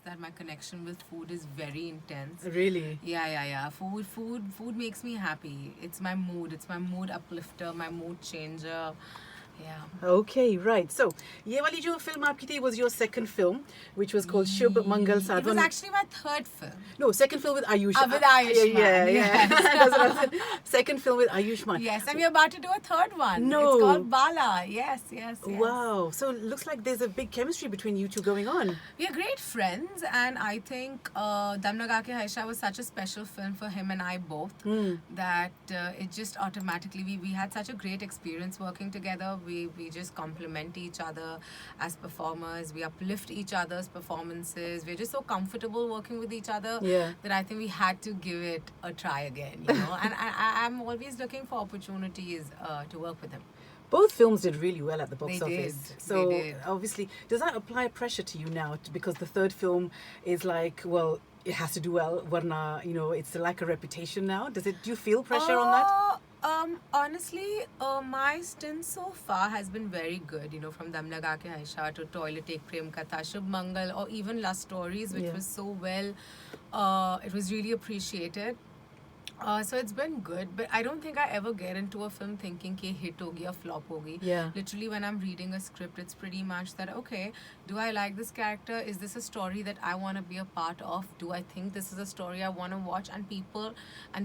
that my connection with food is very intense. Really? Yeah. Food makes me happy. It's my mood. It's my mood uplifter, my mood changer. Yeah. Okay, right. So, ये वाली जो film आपकी थी was your second film, which was called Shubh Mangal It was Sadhwan. actually my third film. No, second film with Ayushmann. With Ayushmann, Yeah. yes. That's what I said. Second film with Ayushmann. Yes, and we're about to do a third one. No. It's called Bala. Yes. Wow. So it looks like there's a big chemistry between you two going on. We are great friends, and I think Dam Laga Ke Haisha was such a special film for him and I both that it just automatically, we had such a great experience working together. We just complement each other as performers. We uplift each other's performances. We're just so comfortable working with each other that I think we had to give it a try again, you know. And I'm always looking for opportunities to work with him. Both films did really well at the box They office. did. So They did. obviously, does that apply pressure to you now? Because the third film is like, well, it has to do well. Varna, you know, it's like a reputation now. Do you feel pressure on that? Honestly, my stint so far has been very good. You know, from Dam Laga Ke Haisha to Toilet Ek Prem Katha, Shubh Mangal, or even Lust Stories, which was so well. It was really appreciated. So it's been good, but I don't think I ever get into a film thinking कि hit होगी or flop होगी. Yeah. Literally, when I'm reading a script, it's pretty much that, okay, do I like this character? Is this a story that I want to be a part of? Do I think this is a story I want to watch? And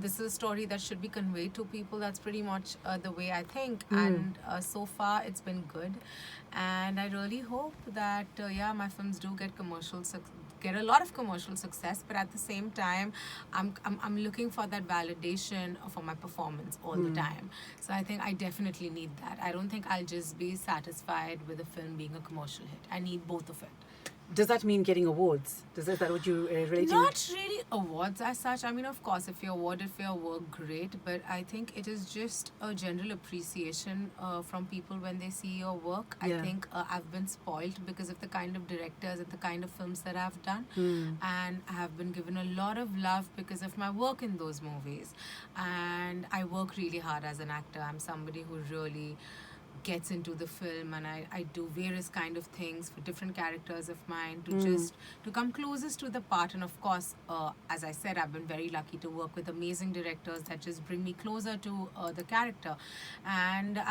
this is a story that should be conveyed to people. That's pretty much the way I think. And so far, it's been good. And I really hope that, my films do get a lot of commercial success, but at the same time I'm looking for that validation for my performance all the time. So I think I definitely need that. I don't think I'll just be satisfied with a film being a commercial hit. I need both of it. Does that mean getting awards? Is that what you relate to? Not really awards as such. I mean, of course, if you're awarded for your work, great. But I think it is just a general appreciation from people when they see your work. I think I've been spoiled because of the kind of directors and the kind of films that I've done. And I have been given a lot of love because of my work in those movies. And I work really hard as an actor. I'm somebody who really gets into the film, and I do various kind of things for different characters of mine to come closest to the part. And of course, as I said, I've been very lucky to work with amazing directors that just bring me closer to the character, and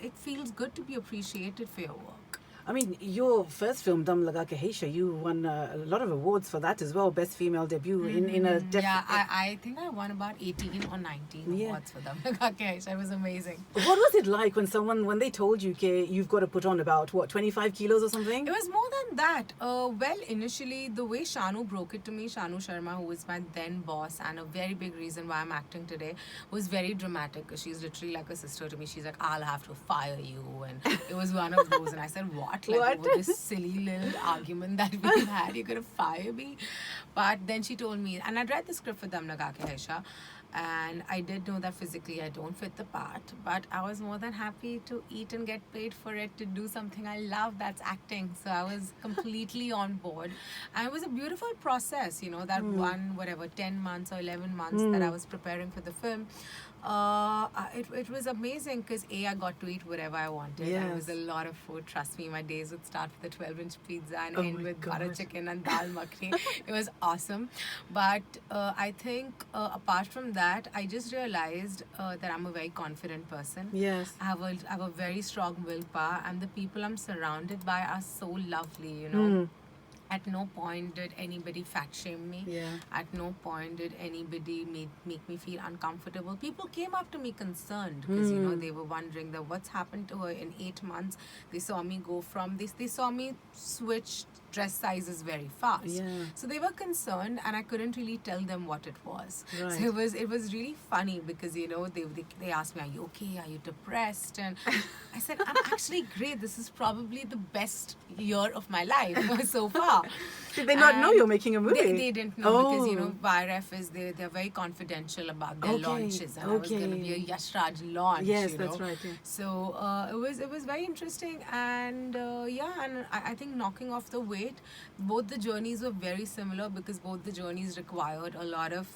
it feels good to be appreciated for your work. I mean, your first film, Dam Laga Ke Haisha, you won a lot of awards for that as well. Best female debut in a... I think I won about 18 or 19 awards for Dam Laga Ke Haisha. It was amazing. What was it like when they told you, okay, you've got to put on about, 25 kilos or something? It was more than that. Well, initially, the way Shanu broke it to me, Shanu Sharma, who was my then boss and a very big reason why I'm acting today, was very dramatic. She's literally like a sister to me. She's like, I'll have to fire you. And it was one of those. And I said, what? Like, over this silly little argument that we've had, you're going to fire me? But then she told me, and I'd read the script for Dam Laga Ke Haisha, and I did know that physically I don't fit the part, but I was more than happy to eat and get paid for it, to do something I love, that's acting. So I was completely on board, and it was a beautiful process, you know, that 10 months or 11 months that I was preparing for the film. It was amazing because I got to eat whatever I wanted. Yes. And it was a lot of food. Trust me, my days would start with a 12-inch pizza and end with butter chicken and dal makhni. It was awesome. But I think apart from that, I just realized that I'm a very confident person. Yes. I have a very strong willpower, and the people I'm surrounded by are so lovely, you know. At no point did anybody fat shame me. At no point did anybody make me feel uncomfortable. People came up to me concerned because, you know, they were wondering that what's happened to her in 8 months. They saw me go from this. They saw me switch dress sizes very fast. So they were concerned, and I couldn't really tell them what it was. Right. So it was really funny because, you know, they asked me, are you okay? Are you depressed? And I said, I'm actually great. This is probably the best year of my life so far. Did they not know you're making a movie? They didn't know because, you know, YRF they're very confidential about their launches, and I was going to be a Yash Raj launch. Yes, you know? that's right. Yeah. So it was very interesting, and and I think knocking off the weight, both the journeys were very similar because both the journeys required a lot of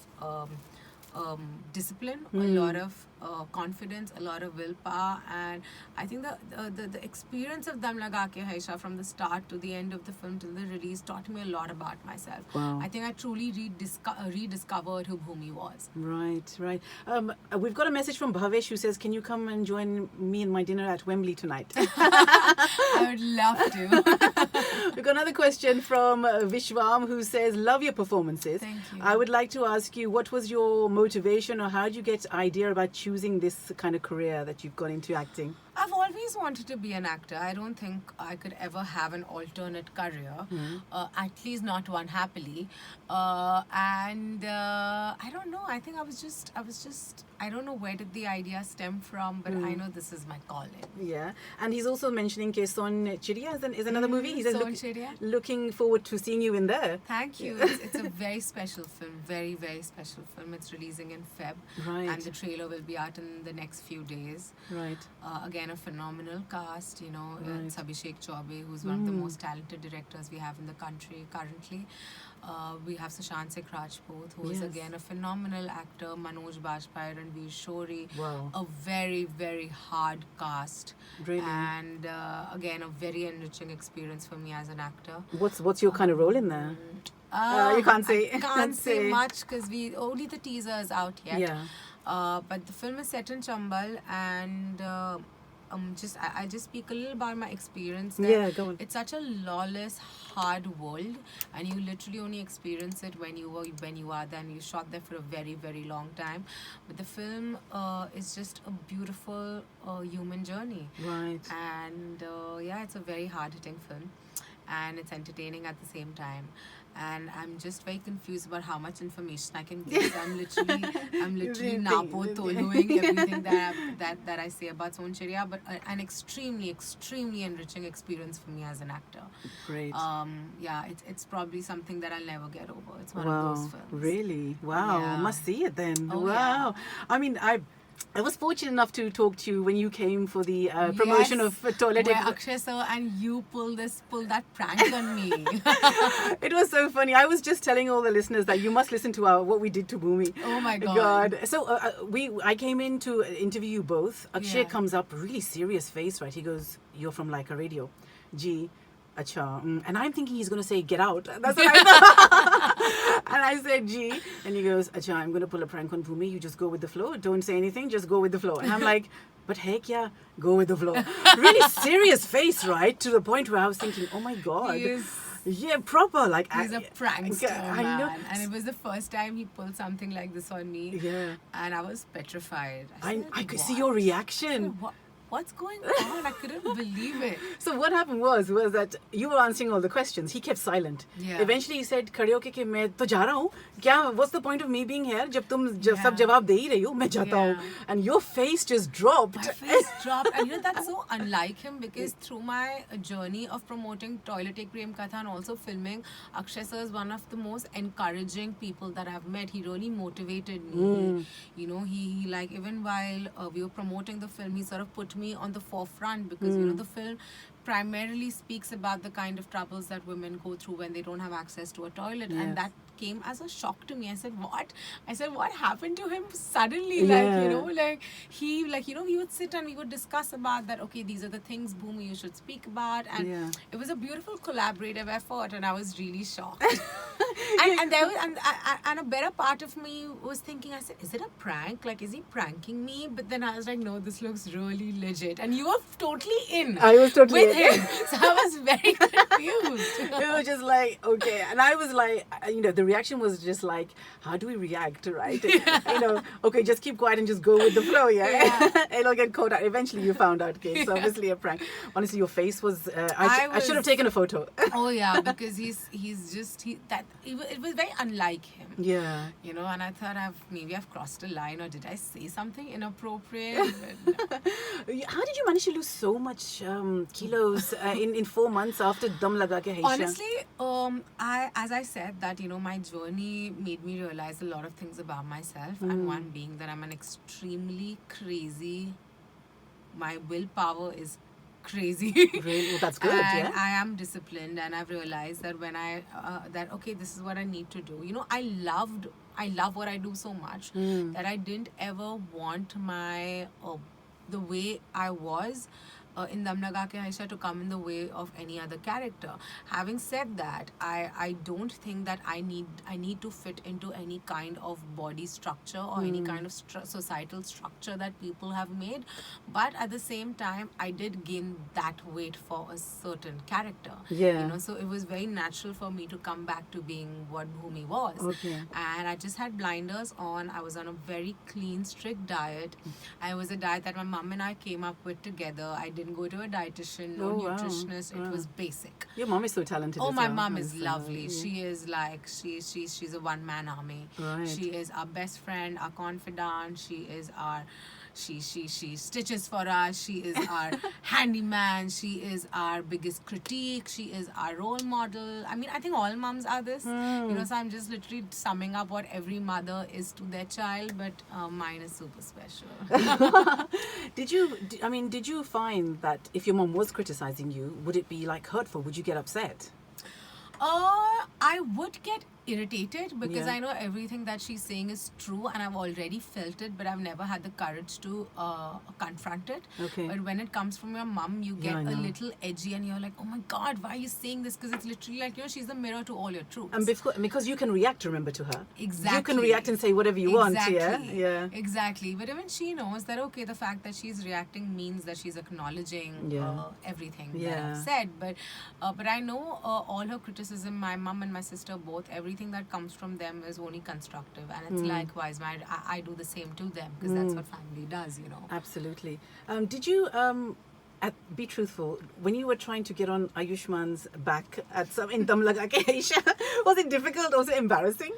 discipline, a lot of confidence, a lot of willpower, and I think the experience of Dam Laga Ke Haisha from the start to the end of the film till the release taught me a lot about myself. Wow. I think I truly rediscovered who Bhumi was. Right, right. We've got a message from Bhavesh who says, "Can you come and join me and my dinner at Wembley tonight?" I would love to. We've got another question from Vishwam who says, "Love your performances. Thank you. I would like to ask you, what was your motivation, or how did you get idea about choosing this kind of career that you've gone into acting?" I've always wanted to be an actor. I don't think I could ever have an alternate career, at least not one happily. And I don't know. I think I was just. I don't know where did the idea stem from, but I know this is my calling. Yeah, and he's also mentioning Ke Son Chidiya is another movie. He says, Son Chidiya. looking forward to seeing you in there. Thank you. It's a very special film. Very, very special film. It's releasing in Feb. Right. And the trailer will be out in the next few days. Right. Again, a phenomenal cast. You know, Right. it's Abhishek Chaubey, who's one of the most talented directors we have in the country currently. We have Sushant Singh Rajput, who is Yes. again a phenomenal actor. Manoj Bajpayee, Ranveer Shori. Wow. A very, very hard cast. Really? And again, a very enriching experience for me as an actor. What's your kind of role in there? You can't say. I can't say much because only the teaser is out yet. Yeah. But the film is set in Chambal, and I just speak a little about my experience there. Yeah, go on. It's such a lawless, hard world, and you literally only experience it when you are there. And you shot there for a very, very long time. But the film is just a beautiful human journey. Right. And yeah, it's a very hard-hitting film, and it's entertaining at the same time. And I'm just very confused about how much information I can give. I'm literally Everything. napo toluing everything that I say about Son Chidiya, but an extremely, extremely enriching experience for me as an actor. Great. Yeah, it's probably something that I'll never get over. It's one Wow. of those films. Really? Wow. Yeah. Must see it then. Oh, wow. I mean, I was fortunate enough to talk to you when you came for the promotion Yes, of Toilet. where Akshay sir and you pull that prank on me. It was so funny. I was just telling all the listeners that you must listen to what we did to Bhumi. Oh my God. So I came in to interview you both. Akshay Yeah. comes up, really serious face, right? He goes, "You're from Laika Radio." Gee. Acha. And I'm thinking he's going to say, "Get out." That's what I thought. And I said, "Gee." And he goes, "Acha, I'm going to pull a prank on Bhumi. You just go with the flow. Don't say anything. Just go with the flow." And I'm like, "But heck yeah, go with the flow." Really serious face, right? To the point where I was thinking, "Oh my God." He is. Yeah, proper. Like He's a prankster, I know. man. And it was the first time he pulled something like this on me. Yeah. And I was petrified. I could see "What?" your reaction. What's going on? I couldn't believe it. So what happened was that you were answering all the questions. He kept silent. Yeah. Eventually he said, "खड़े होके कि मैं तो जा रहा हूँ. क्या? What's the point of me being here? जब तुम सब जवाब दे ही रही हो, मैं जाता हूँ." Yeah. And your face just dropped. My face dropped. And you know, that's so unlike him, because through my journey of promoting Toilet Ek Prem Katha and also filming, Akshay sir is one of the most encouraging people that I've met. He really motivated me. You know, he like, even while we were promoting the film, he sort of put me on the forefront, because you know, the film primarily speaks about the kind of troubles that women go through when they don't have access to a toilet. Yes. And that came as a shock to me. I said, "What?" I said, "What happened to him suddenly?" Yeah. Like, you know, he would sit and we would discuss about that. Okay, these are the things, Bhumi, you should speak about. And Yeah. it was a beautiful collaborative effort, and I was really shocked. and there was, and a better part of me was thinking, I said, "Is it a prank? Like, is he pranking me?" But then I was like, "No, this looks really legit." And you were totally in. I was totally with in. him. So I was very confused. It was just like, okay. And I was like, you know, the reaction was just like, how do we react, right? You know, okay, just keep quiet and just go with the flow, yeah? It'll get caught out. Eventually you found out, okay, it's obviously a prank. Honestly, your face was, I should have taken a photo. Oh yeah, because it was very unlike him. Yeah. You know, and I thought maybe I've crossed a line, or did I say something inappropriate? But no. How did you manage to lose so much kilos in 4 months after Dam Laga Ke Haisha? Honestly, as I said, that, you know, my journey made me realize a lot of things about myself, and one being that I'm an extremely crazy. My willpower is crazy. Really? Well, that's good, And yeah. I am disciplined, and I've realized that when that okay, this is what I need to do. You know, I love what I do so much that I didn't ever want my the way I was in Dam Laga Ke Aisha to come in the way of any other character. Having said that, I don't think that I need to fit into any kind of body structure or any kind of societal structure that people have made. But at the same time, I did gain that weight for a certain character. Yeah. You know, so it was very natural for me to come back to being what Bhumi was. Okay. And I just had blinders on. I was on a very clean, strict diet. I was a diet that my mom and I came up with together. I didn't go to a dietitian, no Oh, wow. nutritionist. It Wow. was basic. Your mom is so talented. Oh, as my well. mom is That's, lovely. yeah. She is like she's a one-man army. Right. She is our best friend, our confidant. She is our she stitches for us. She is our handyman. She is our biggest critique. She is our role model. I mean, I think all moms are this. You know, so I'm just literally summing up what every mother is to their child, but mine is super special. Did you find that if your mom was criticizing you, would it be like hurtful? Would you get upset? I would get irritated because Yeah. I know everything that she's saying is true, and I've already felt it, but I've never had the courage to confront it. Okay. But when it comes from your mom, you Yeah, get I a know. little edgy, and you're like, oh my god, why are you saying this? Because it's literally like, you know, she's the mirror to all your truths. And because you can react, remember, to her. Exactly. You can react and say whatever you want. Yeah. Yeah. Exactly. But even she knows that, okay, the fact that she's reacting means that she's acknowledging Yeah. everything that Yeah. I've said. But I know all her criticism, my mom and my sister both, everything that comes from them is only constructive. And it's likewise, I do the same to them because that's what family does, you know. Absolutely. Did you be truthful, when you were trying to get on Ayushman's back at some in Dam Laga Ke Aisha, was it difficult? Was it embarrassing?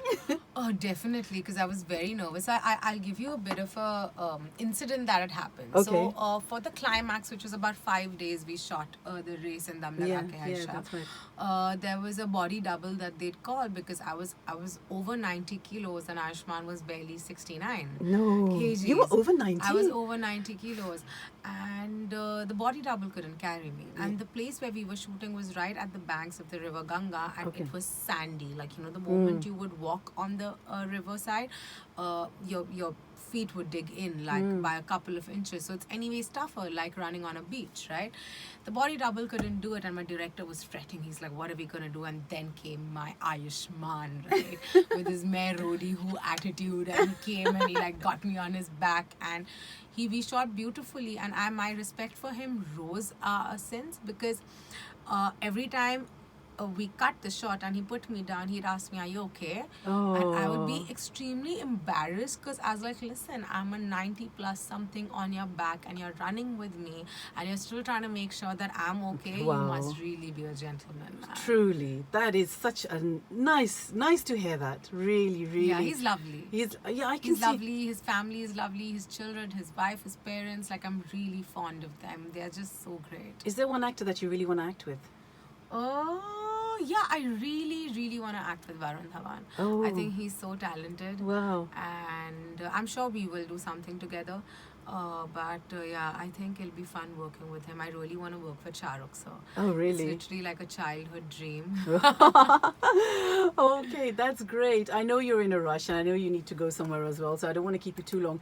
Oh, definitely, because I was very nervous. I'll give you a bit of a incident that had happened. Okay. So for the climax, which was about 5 days, we shot the race in Dam Laga Ke Aisha. yeah, that's right. There was a body double that they'd called because I was over 90 kilos and Ayushman was barely 69 No. kgs. You were over 90? I was over 90 kilos, and the body double couldn't carry me. And the place where we were shooting was right at the banks of the river Ganga, and Okay. it was sandy. Like, you know, the moment you would walk on the riverside, your feet would dig in like by a couple of inches. So it's anyways tougher, like running on a beach, right? The body double couldn't do it, and my director was fretting. He's like, what are we gonna do? And then came my Ayushman, right? With his Main Rodi Who attitude, and he came and he like got me on his back, and we shot beautifully, and my respect for him rose since, because every time we cut the shot and he put me down, he'd ask me, are you okay? And I would be extremely embarrassed because I was like, listen, I'm a 90 plus something on your back and you're running with me and you're still trying to make sure that I'm okay. Wow. You must really be a gentleman, man. Truly, that is such a nice to hear that. Really, really. Yeah, he's lovely. I can He's see. lovely, his family is lovely, his children, his wife, his parents, like I'm really fond of them. They're just so great. Is there one actor that you really want to act with? Oh, yeah, I really want to act with Varun Dhawan. Oh. I think he's so talented. Wow. And I'm sure we will do something together. But yeah, I think it'll be fun working with him. I really want to work with Shah Rukh, so Oh, really? it's literally like a childhood dream. Okay, that's great. I know you're in a rush and I know you need to go somewhere as well, so I don't want to keep you too long.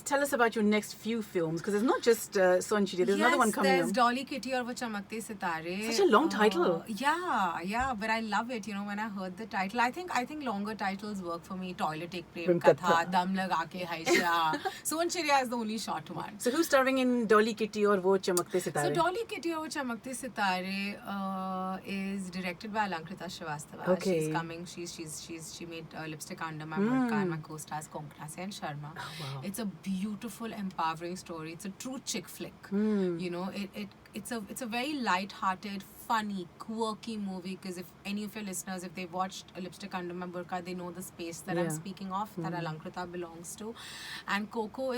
Tell us about your next few films, because it's not just Sonchide, there's another one coming there's up. Dolly Kitty aur wo Chamakte Sitare. Such a long title. Yeah, but I love it. You know, when I heard the title, I think longer titles work for me. Toilet Ek Prem Prem Katha. Katha, Dam Laga Ke Haisha. Sohan Chiriya is the only short one. So who's starring in Dolly Kitty or Wo Chamakte Sitare? So Dolly Kitty aur wo Chamakte Sitare is directed by Alankrita Srivastava. Okay. She's coming. She made Lipstick Under My Vodka, and my co-stars Konkana Sen Sharma. Oh, wow. It's a beautiful, empowering story. It's a true chick flick. You know, it's a very light-hearted, funny, quirky movie. Because if any of your listeners, if they've watched Lipstick Under My Burqa, they know the space that I'm Yeah. speaking of, that Alankrita belongs to. And Coco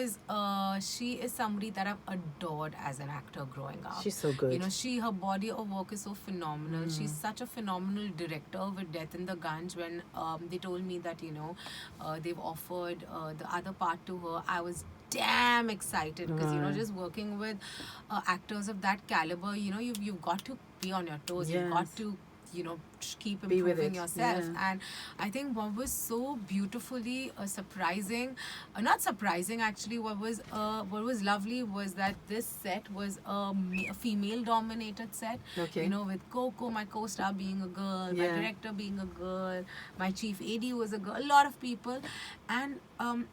she is somebody that I've adored as an actor growing up. She's so good. You know, her body of work is so phenomenal. She's such a phenomenal director with Death in the Gunj. When they told me that, you know, they've offered the other part to her, I was damn excited because just working with actors of that caliber, you've got to be on your toes. You've got Yes. to keep Be with improving it, yourself. yeah. And I think what was so beautifully surprising, not surprising actually, what was lovely was that this set was a female dominated set. Okay. With Coco, my co-star, being a girl, my Yeah. director being a girl, my chief AD was a girl, a lot of people. And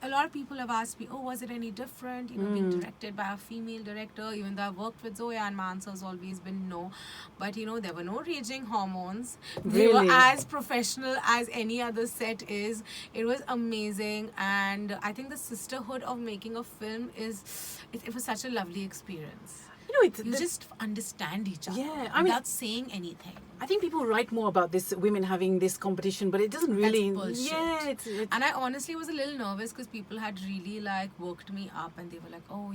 a lot of people have asked me, oh, was it any different, being directed by a female director? Even though I've worked with Zoya, and my answer has always been no. But there were no raging hormones. They Really? were as professional as any other set is. It was amazing. And I think the sisterhood of making a film it was such a lovely experience. It's You just understand each other Yeah, I mean- without saying anything. I think people write more about this, women having this competition, but it doesn't really. bullshit. Yeah, it's And I honestly was a little nervous because people had really worked me up, and they were like, oh,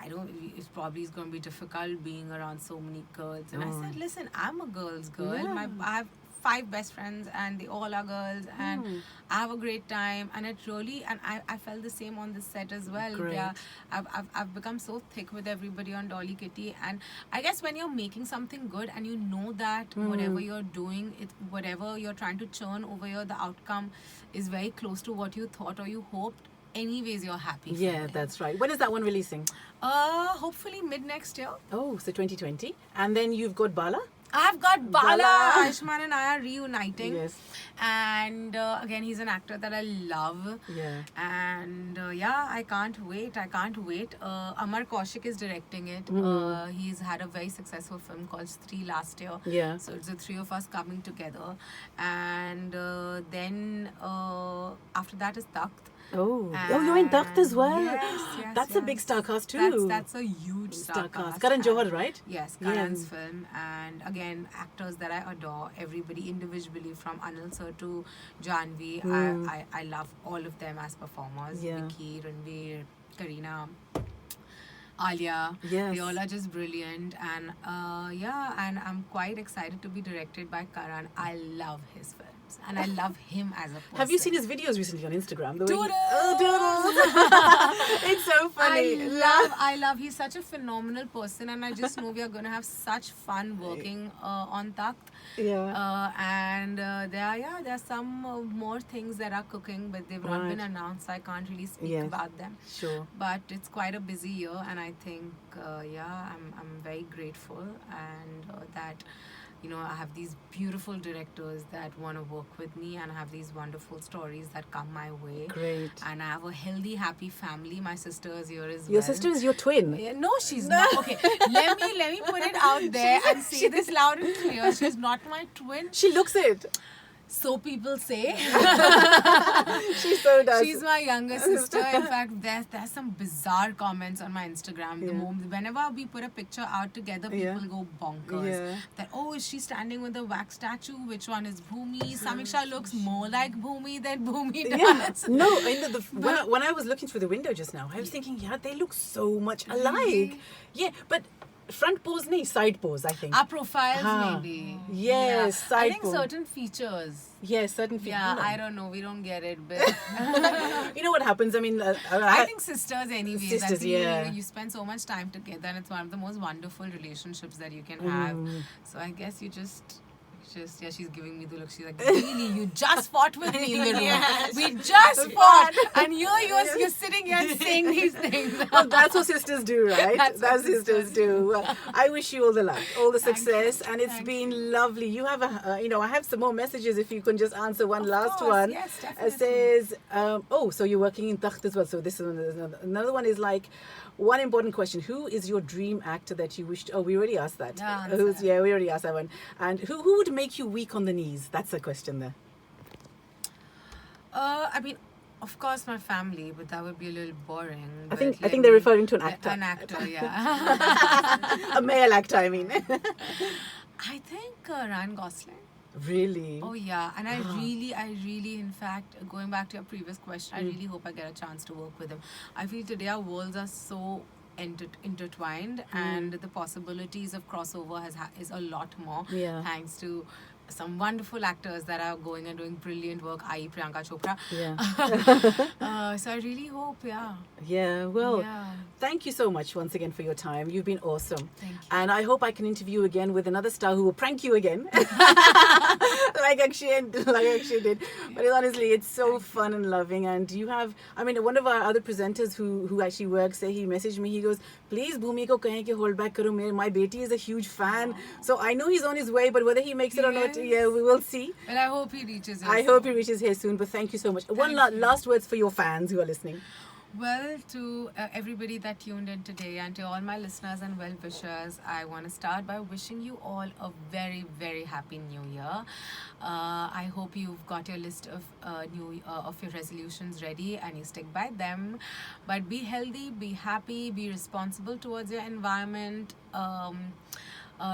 I don't. It's probably going to be difficult being around so many girls. And I said, listen, I'm a girl's girl. Yeah. I have 5 best friends, and they all are girls, and I have a great time. And it really, and I felt the same on this set as well. Great. Yeah, I've become so thick with everybody on Dolly Kitty, and I guess when you're making something good and you know that whatever you're doing, whatever you're trying to churn over here, the outcome is very close to what you thought or you hoped. Anyways, you're happy. for Yeah, it. that's right. When is that one releasing? Hopefully mid next year. Oh, so 2020. And then you've got Bala? I've got Bala. Bala. Ayushmann and I are reuniting. Yes. And again, he's an actor that I love. Yeah. And I can't wait. Amar Kaushik is directing it. He's had a very successful film called Stree last year. Yeah. So it's the 3 of us coming together. And then after that is Takht. Oh, you're in Takht as well. Yes, That's a big star cast too. That's a huge star cast. Karan Johar, And- right? Yes, Yeah. Karan's film. And again, actors that I adore, everybody individually, from Anil sir to Janvi. I love all of them as performers. Yeah. Vicky, Ranveer, Kareena, Alia. Yes. They all are just brilliant. And and I'm quite excited to be directed by Karan. I love his films. And I love him as a person. Have you seen his videos recently on Instagram? The way Doodles! it's so funny. I love. He's such a phenomenal person, and I just know we are going to have such fun working on Takht. Yeah. And there are some more things that are cooking, but they've not been Right. announced, so I can't really speak Yes. about them. Sure. But it's quite a busy year, and I think I'm very grateful, and that I have these beautiful directors that want to work with me, and I have these wonderful stories that come my way. Great. And I have a healthy, happy family. My sister is here as well. Your sister is your twin. Yeah, no, she's not. Okay, let me put it out there and say this loud and clear. She's not my twin. She looks it. So people say. She so does. She's my younger sister. In fact, there's some bizarre comments on my Instagram. The Yeah. moment whenever we put a picture out together, people go bonkers. Yeah. That, oh, is she standing with a wax statue? Which one is Bhumi? Samiksha looks more like Bhumi than Bhumi does. Yeah. No, when I was looking through the window just now, I was thinking, yeah, they look so much alike. Yeah, but front pose, nahi, side pose, I think. Our profiles, Huh. maybe. Yes, I side think pose. certain features. Yes, certain feet. Yeah, you know. I don't know. We don't get it, but You know what happens? I mean, I think sisters, anyways. Sisters, I feel yeah. you spend so much time together, and it's one of the most wonderful relationships that you can have. So I guess you just she's giving me the look. She's like, really, you just fought with me in the room. Yes. We just fought, and you're sitting here and saying these things. well, that's what sisters do, right? That's what sisters do. Well, I wish you all the luck, all the Thank success, you. and it's Thank been lovely. You have I have some more messages. If you can just answer one Of last course, one. yes, It definitely. says, so you're working in Takht as well. So this one is another one is like. One important question: who is your dream actor that you wish? We already asked that. Yeah, We already asked that one. And who would make you weak on the knees? That's the question there. I mean, of course, my family, but that would be a little boring. I But think let they're me- referring to an actor. An actor, yeah. A male actor, I mean. I think Ryan Gosling. Really? Oh yeah, and I really, in fact, going back to your previous question, I really hope I get a chance to work with him. I feel today our worlds are so intertwined, and the possibilities of crossover is a lot more. Yeah. Thanks to some wonderful actors that are going and doing brilliant work, i.e. Priyanka Chopra. Yeah. So I really hope, yeah. Yeah, well, Yeah. thank you so much once again for your time. You've been awesome. Thank you. And I hope I can interview you again with another star who will prank you again. like Akshay did. But honestly, it's so fun and loving. And you have, I mean, one of our other presenters who actually works there, he messaged me, he goes, please Bhumi ko kahin ki hold back karo. My Beti is a huge fan. So I know he's on his way, but whether he makes it or not, Yes. yeah, we will see. Well, I hope he reaches I us. hope he reaches here soon. But thank you so much. One Thank you. last words for your fans who are listening. Well, to everybody that tuned in today and to all my listeners and well-wishers, I want to start by wishing you all a very, very happy new year. I hope you've got your list of of your resolutions ready and you stick by them. But be healthy, be happy, be responsible towards your environment.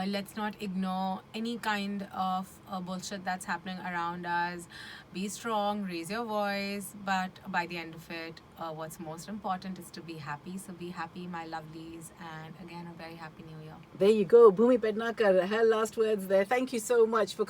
Let's not ignore any kind of bullshit that's happening around us. Be strong, raise your voice, but by the end of it, what's most important is to be happy. So be happy, my lovelies, and again, a very happy new year. There you go. Bhumi Pednakar, her last words there. Thank you so much for coming.